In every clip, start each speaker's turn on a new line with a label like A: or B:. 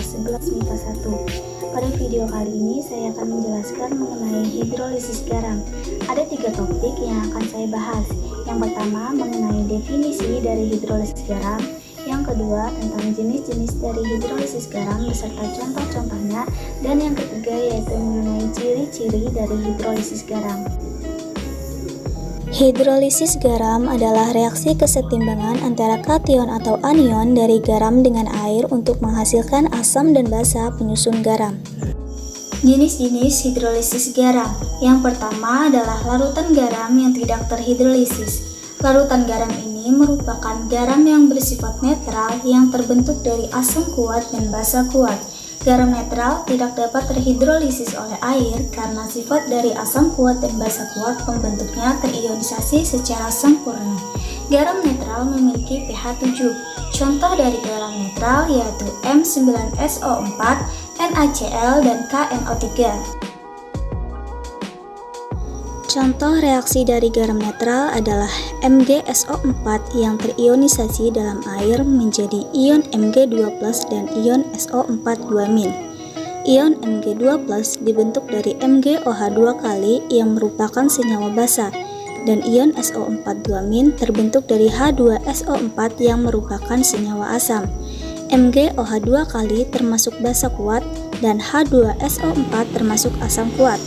A: kelas 11 MIPA 1. Pada video kali ini saya akan menjelaskan mengenai hidrolisis garam. Ada 3 topik yang akan saya bahas. Yang pertama mengenai definisi dari hidrolisis garam, yang kedua tentang jenis-jenis dari hidrolisis garam beserta contoh-contohnya, dan yang ketiga yaitu mengenai ciri-ciri dari hidrolisis garam.
B: Hidrolisis garam adalah reaksi kesetimbangan antara kation atau anion dari garam dengan air untuk menghasilkan asam dan basa penyusun garam.
A: Jenis-jenis hidrolisis garam. Yang pertama adalah larutan garam yang tidak terhidrolisis. Larutan garam ini merupakan garam yang bersifat netral yang terbentuk dari asam kuat dan basa kuat. Garam netral tidak dapat terhidrolisis oleh air karena sifat dari asam kuat dan basa kuat pembentuknya terionisasi secara sempurna. Garam netral memiliki pH 7. Contoh dari garam netral yaitu M9SO4, NaCl, dan KNO3.
B: Contoh reaksi dari garam netral adalah MgSO4 yang terionisasi dalam air menjadi ion Mg2+ dan ion SO4 2-. Ion Mg2+ dibentuk dari MgOH2 kali yang merupakan senyawa basa, dan ion SO4 2- terbentuk dari H2SO4 yang merupakan senyawa asam. MgOH2 kali termasuk basa kuat dan H2SO4 termasuk asam kuat.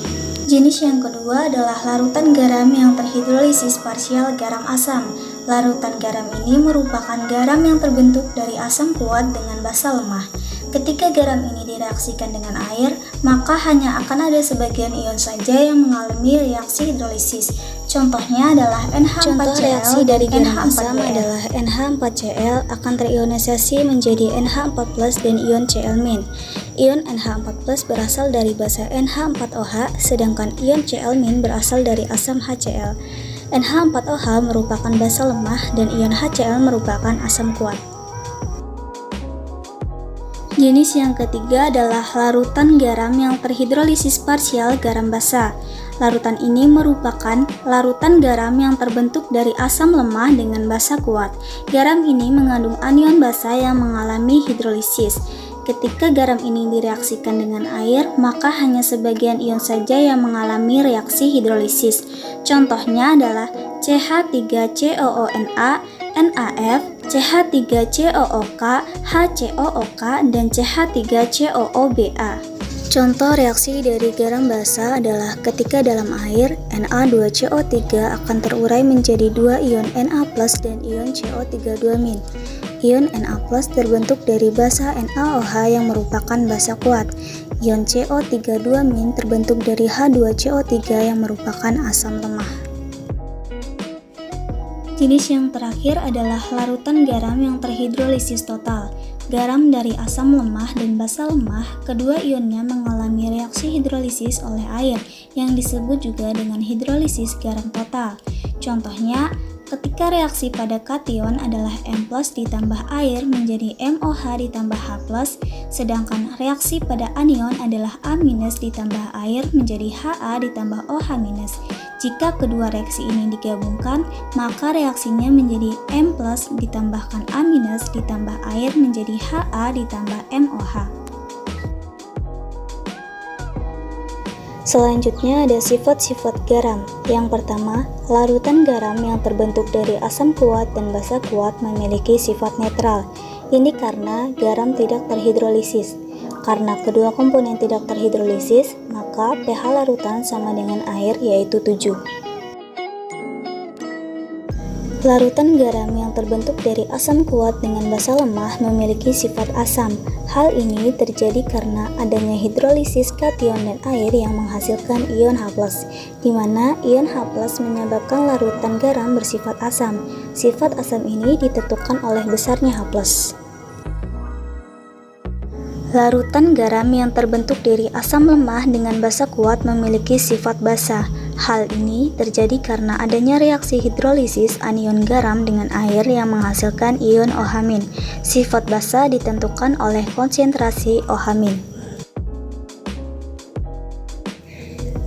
A: Jenis yang kedua adalah larutan garam yang terhidrolisis parsial garam asam. Larutan garam ini merupakan garam yang terbentuk dari asam kuat dengan basa lemah. Ketika garam ini direaksikan dengan air, maka hanya akan ada sebagian ion saja yang mengalami reaksi hidrolisis. Contohnya adalah NH4Cl.
B: Contoh reaksi dari garam asam
A: NH4Br.
B: adalah NH4Cl akan terionisasi menjadi NH4+ dan ion Cl-. Ion NH4+ berasal dari basa NH4OH, sedangkan ion Cl- berasal dari asam HCl. NH4OH merupakan basa lemah dan ion HCl merupakan asam kuat. Jenis yang ketiga adalah larutan garam yang terhidrolisis parsial garam basa. Larutan ini merupakan larutan garam yang terbentuk dari asam lemah dengan basa kuat. Garam ini mengandung anion basa yang mengalami hidrolisis. Ketika garam ini direaksikan dengan air, maka hanya sebagian ion saja yang mengalami reaksi hidrolisis. Contohnya adalah CH3COONa, NaF, CH3COOK, HCOOK, dan CH3COOBa. Contoh reaksi dari garam basa adalah ketika dalam air, Na2CO3 akan terurai menjadi 2 ion Na+ dan ion CO3 2-. Ion Na+ terbentuk dari basa NaOH yang merupakan basa kuat. Ion CO3 2- terbentuk dari H2CO3 yang merupakan asam lemah. Jenis yang terakhir adalah larutan garam yang terhidrolisis total. Garam dari asam lemah dan basa lemah, kedua ionnya mengalami reaksi hidrolisis oleh air yang disebut juga dengan hidrolisis garam total. Contohnya, ketika reaksi pada kation adalah M+ ditambah air menjadi MOH ditambah H+, sedangkan reaksi pada anion adalah A- ditambah air menjadi Ha ditambah OH-. Jika kedua reaksi ini digabungkan, maka reaksinya menjadi M+ ditambahkan A- ditambah air menjadi Ha ditambah MOH. Selanjutnya ada sifat-sifat garam. Yang pertama, larutan garam yang terbentuk dari asam kuat dan basa kuat memiliki sifat netral. Ini karena garam tidak terhidrolisis. Karena kedua komponen tidak terhidrolisis, maka pH larutan sama dengan air yaitu 7. Larutan garam yang terbentuk dari asam kuat dengan basa lemah memiliki sifat asam. Hal ini terjadi karena adanya hidrolisis kation dan air yang menghasilkan ion H+, di mana ion H+ menyebabkan larutan garam bersifat asam. Sifat asam ini ditentukan oleh besarnya H+. Larutan garam yang terbentuk dari asam lemah dengan basa kuat memiliki sifat basa. Hal ini terjadi karena adanya reaksi hidrolisis anion garam dengan air yang menghasilkan ion OH-. Sifat basa ditentukan oleh konsentrasi OH-.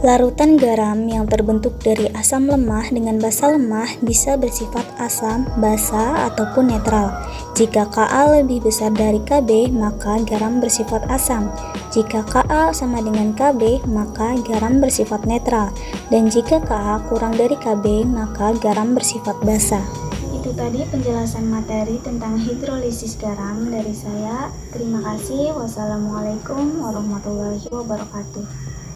B: Larutan garam yang terbentuk dari asam lemah dengan basa lemah bisa bersifat asam, basa, ataupun netral. Jika Ka lebih besar dari Kb, maka garam bersifat asam. Jika Ka sama dengan Kb, maka garam bersifat netral. Dan jika Ka kurang dari Kb, maka garam bersifat basa.
A: Itu tadi penjelasan materi tentang hidrolisis garam dari saya. Terima kasih. Wassalamualaikum warahmatullahi wabarakatuh.